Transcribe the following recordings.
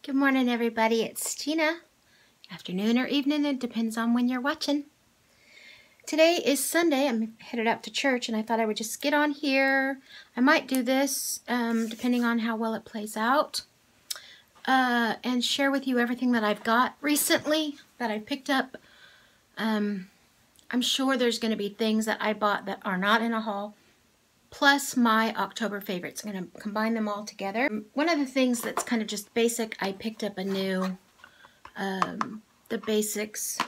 Good morning, everybody. It's Gina. Afternoon or evening, it depends on when you're watching. Today is Sunday. I'm headed out to church, and I thought I would just get on here. I might do this, depending on how well it plays out, and share with you everything that I've got recently that I picked up. I'm sure there's going to be things that I bought that are not in a haul, plus my October favorites. I'm going to combine them all together. One of the things that's kind of just basic, I picked up a new, the basics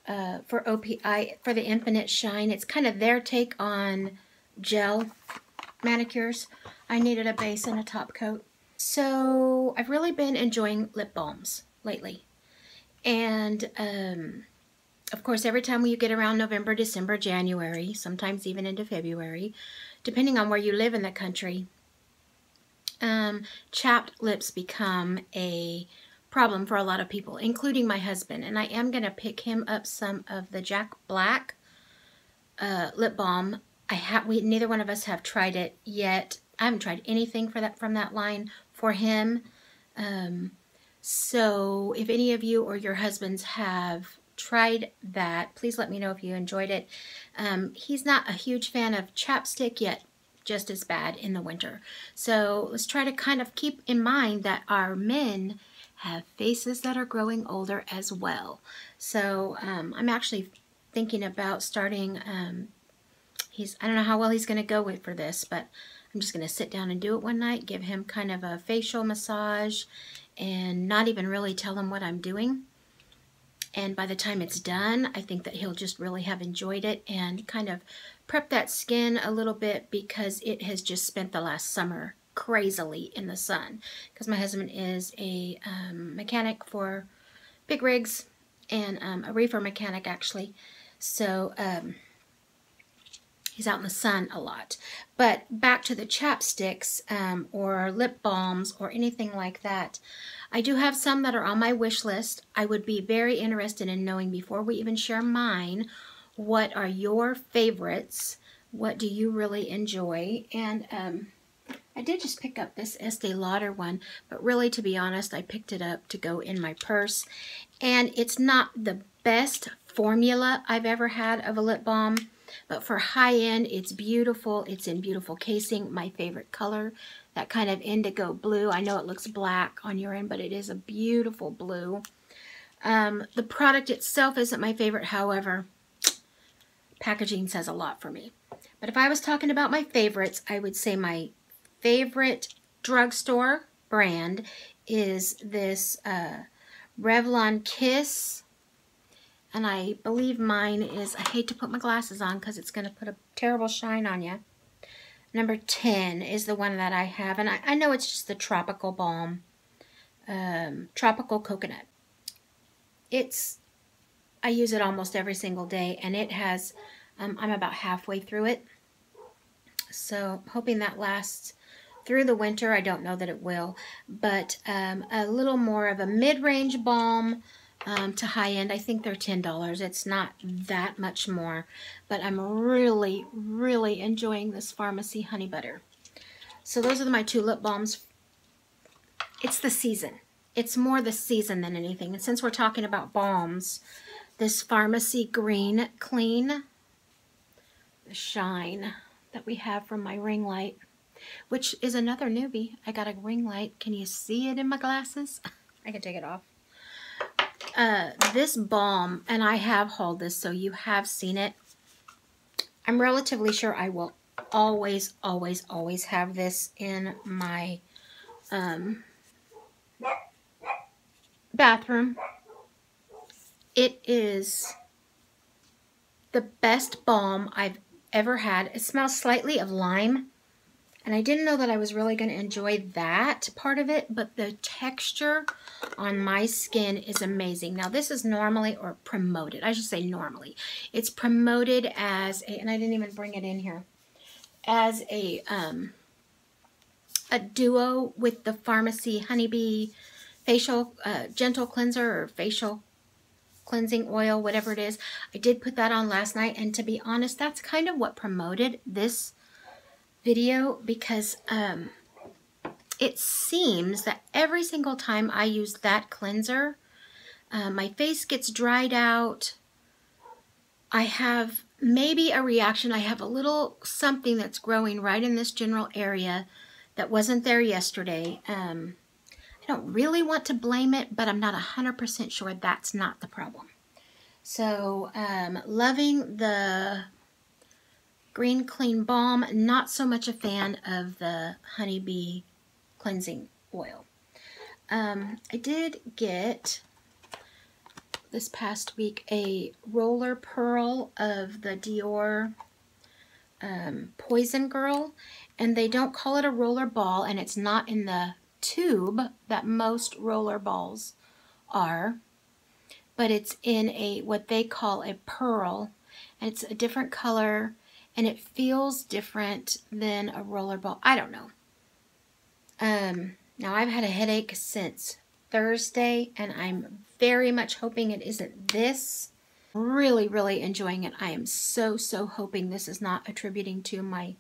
for OPI, for the Infinite Shine. It's kind of their take on gel manicures. I needed a base and a top coat. So I've really been enjoying lip balms lately. And of course, every time you get around November, December, January, sometimes even into February, depending on where you live in the country, chapped lips become a problem for a lot of people, including my husband. And I am going to pick him up some of the Jack Black lip balm. Neither one of us have tried it yet. I haven't tried anything from that line for him. So if any of you or your husbands have tried that, please let me know if you enjoyed it. He's not a huge fan of chapstick, yet just as bad in the winter. So let's try to kind of keep in mind that our men have faces that are growing older as well. So I'm actually thinking about starting, I don't know how well he's going to go with for this, but I'm just going to sit down and do it one night, give him kind of a facial massage, and not even really tell him what I'm doing. And by the time it's done, I think that he'll just really have enjoyed it and kind of prep that skin a little bit, because it has just spent the last summer crazily in the sun. Because my husband is a mechanic for big rigs, and a reefer mechanic actually. So he's out in the sun a lot. But back to the chapsticks or lip balms or anything like that. I do have some that are on my wish list. I would be very interested in knowing, before we even share mine, what are your favorites? What do you really enjoy? And I did just pick up this Estee Lauder one, but really, to be honest, I picked it up to go in my purse. And it's not the best formula I've ever had of a lip balm, but for high end, it's beautiful. It's in beautiful casing. My favorite color, that kind of indigo blue. I know it looks black on your end, but it is a beautiful blue. The product itself isn't my favorite, however, packaging says a lot for me. But if I was talking about my favorites, I would say my favorite drugstore brand is this Revlon Kiss. And I believe mine is, I hate to put my glasses on because it's going to put a terrible shine on you. Number 10 is the one that I have. And I know it's just the Tropical Balm. Tropical Coconut. I use it almost every single day. And it has, I'm about halfway through it. So hoping that lasts through the winter. I don't know that it will. But a little more of a mid-range balm. To high end, I think they're $10. It's not that much more, but I'm really, really enjoying this Farmacy Honey Butter. So those are my two lip balms. It's the season. It's more the season than anything. And since we're talking about balms, this Farmacy Green Clean, the shine that we have from my ring light, which is another newbie. I got a ring light. Can you see it in my glasses? I can take it off. This balm, and I have hauled this, so you have seen it. I'm relatively sure I will always, always, always have this in my bathroom. It is the best balm I've ever had. It smells slightly of lime. And I didn't know that I was really going to enjoy that part of it, but the texture on my skin is amazing. Now, this is normally, or promoted, I should say normally. It's promoted as a, and I didn't even bring it in here, as a duo with the Farmacy Honeybee facial gentle cleanser or facial cleansing oil, whatever it is. I did put that on last night, and to be honest, that's kind of what promoted this video, because it seems that every single time I use that cleanser, my face gets dried out. I have maybe a reaction. I have a little something that's growing right in this general area that wasn't there yesterday. I don't really want to blame it, but I'm not 100% sure that's not the problem. So, loving the Green Clean Balm. Not so much a fan of the Honeybee Cleansing Oil. I did get, this past week, a roller pearl of the Dior Poison Girl. And they don't call it a roller ball, and it's not in the tube that most roller balls are, but it's in a what they call a pearl, and it's a different color, and it feels different than a roller ball. I don't know. Now I've had a headache since Thursday, and I'm very much hoping it isn't this. Really, really enjoying it. I am so hoping this is not attributing to my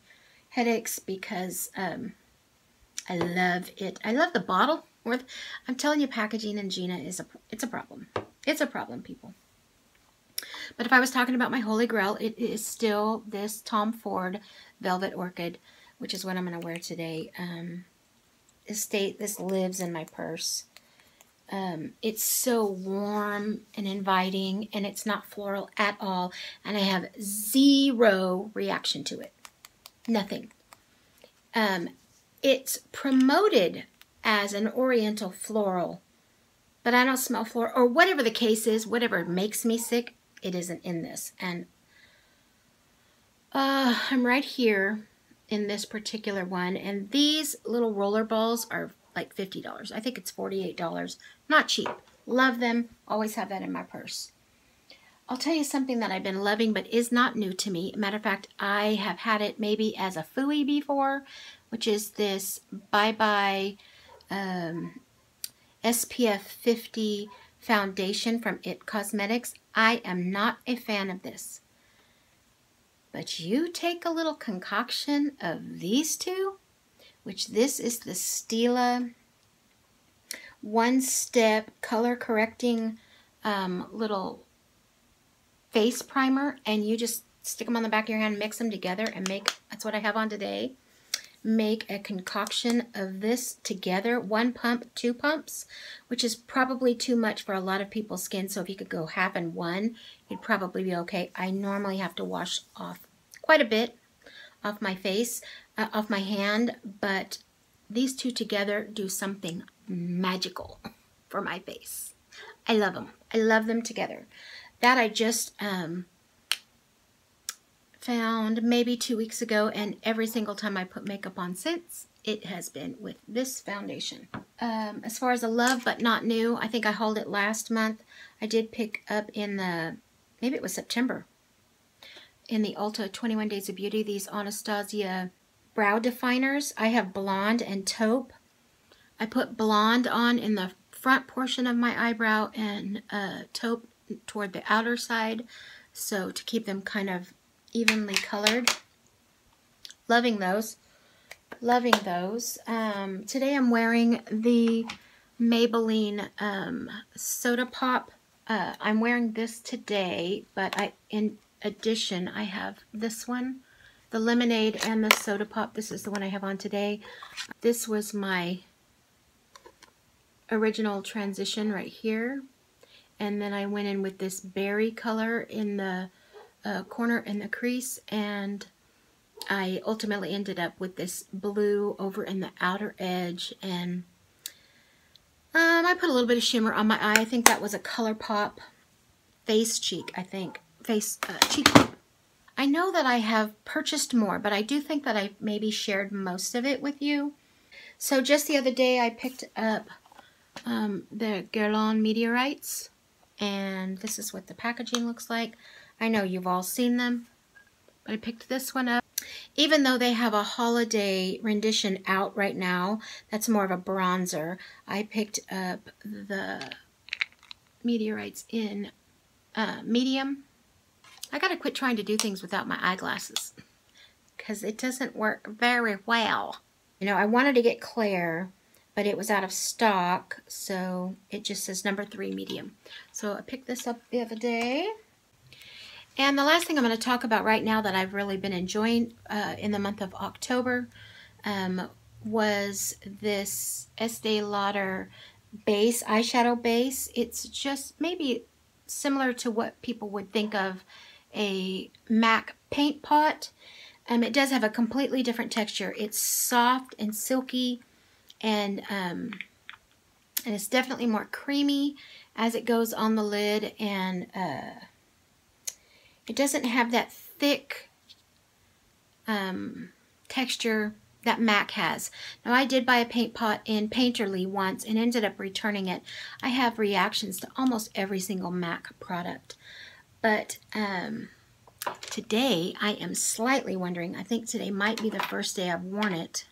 headaches, because I love it. I love the bottle. I'm telling you, packaging in Gina it's a problem. It's a problem, people. But if I was talking about my holy grail, it is still this Tom Ford Velvet Orchid, which is what I'm going to wear today. This lives in my purse. It's so warm and inviting, and it's not floral at all, and I have zero reaction to it. Nothing. It's promoted as an oriental floral, but I don't smell floral, or whatever the case is, whatever makes me sick, it isn't in this. And I'm right here in this particular one, and these little roller balls are like $50. I think it's $48. Not cheap. Love them. Always have that in my purse. I'll tell you something that I've been loving, but is not new to me. Matter of fact, I have had it maybe as a Fooey before, which is this Bye Bye SPF 50 foundation from IT Cosmetics. I am not a fan of this. But you take a little concoction of these two, which this is the Stila one-step color correcting little face primer, and you just stick them on the back of your hand, mix them together, and that's what I have on today. Make a concoction of this together, 1 pump, 2 pumps, which is probably too much for a lot of people's skin. So if you could go half and one, you'd probably be okay. I normally have to wash off quite a bit off my face, off my hand, but these two together do something magical for my face. I love them. I love them together. That I just found maybe 2 weeks ago, and every single time I put makeup on since, it has been with this foundation. As far as a love but not new, I think I hauled it last month. I did pick up in maybe it was September, in the Ulta 21 Days of Beauty, these Anastasia brow definers. I have Blond and Taupe. I put Blond on in the front portion of my eyebrow and Taupe toward the outer side, so to keep them kind of evenly colored. Loving those. Loving those. Today I'm wearing the Maybelline Soda Pop. I'm wearing this today, but in addition I have this one, the Lemonade and the Soda Pop. This is the one I have on today. This was my original transition right here, and then I went in with this berry color in the corner in the crease, and I ultimately ended up with this blue over in the outer edge, and I put a little bit of shimmer on my eye. I think that was a ColourPop Face Cheek, I think. Cheek Pop. I know that I have purchased more, but I do think that I maybe shared most of it with you. So just the other day I picked up the Guerlain Meteorites, and this is what the packaging looks like. I know you've all seen them, but I picked this one up. Even though they have a holiday rendition out right now, that's more of a bronzer, I picked up the Meteorites in medium. I gotta quit trying to do things without my eyeglasses, because it doesn't work very well. You know, I wanted to get Claire, but it was out of stock, so it just says number 3 medium. So I picked this up the other day. And the last thing I'm going to talk about right now that I've really been enjoying in the month of October was this Estee Lauder base, eyeshadow base. It's just maybe similar to what people would think of a MAC paint pot. It does have a completely different texture. It's soft and silky, and it's definitely more creamy as it goes on the lid, and it doesn't have that thick texture that MAC has. Now, I did buy a paint pot in Painterly once and ended up returning it. I have reactions to almost every single MAC product. But today, I am slightly wondering, I think today might be the first day I've worn it,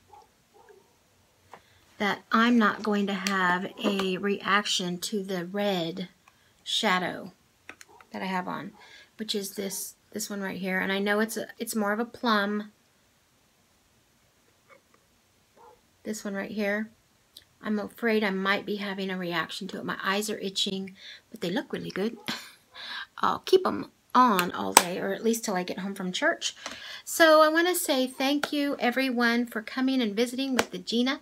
that I'm not going to have a reaction to the red shadow that I have on, which is this one right here. And I know it's more of a plum. This one right here. I'm afraid I might be having a reaction to it. My eyes are itching, but they look really good. I'll keep them on all day, or at least till I get home from church. So I want to say thank you, everyone, for coming and visiting with the Gina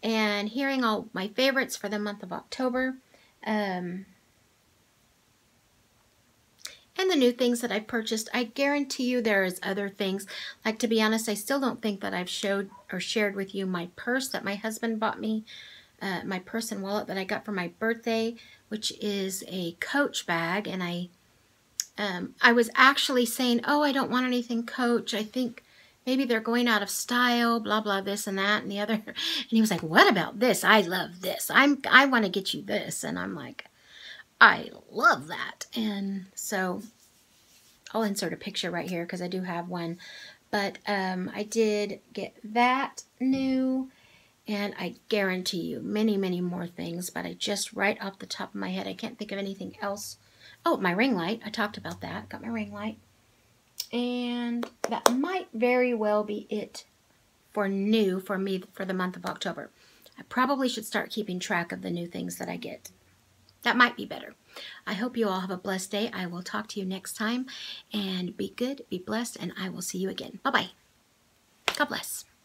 and hearing all my favorites for the month of October. And the new things that I purchased. I guarantee you there is other things. Like, to be honest, I still don't think that I've showed or shared with you my purse that my husband bought me. My purse and wallet that I got for my birthday, which is a Coach bag. And I was actually saying, oh, I don't want anything Coach. I think maybe they're going out of style, blah, blah, this and that and the other. And he was like, what about this? I love this. I want to get you this. And I'm like, I love that. And so I'll insert a picture right here because I do have one. But I did get that new, and I guarantee you many, many more things. But I just, right off the top of my head, I can't think of anything else. Oh, my ring light. I talked about that. Got my ring light. And that might very well be it for new for me for the month of October. I probably should start keeping track of the new things that I get. That might be better. I hope you all have a blessed day. I will talk to you next time. And be good, be blessed, and I will see you again. Bye-bye. God bless.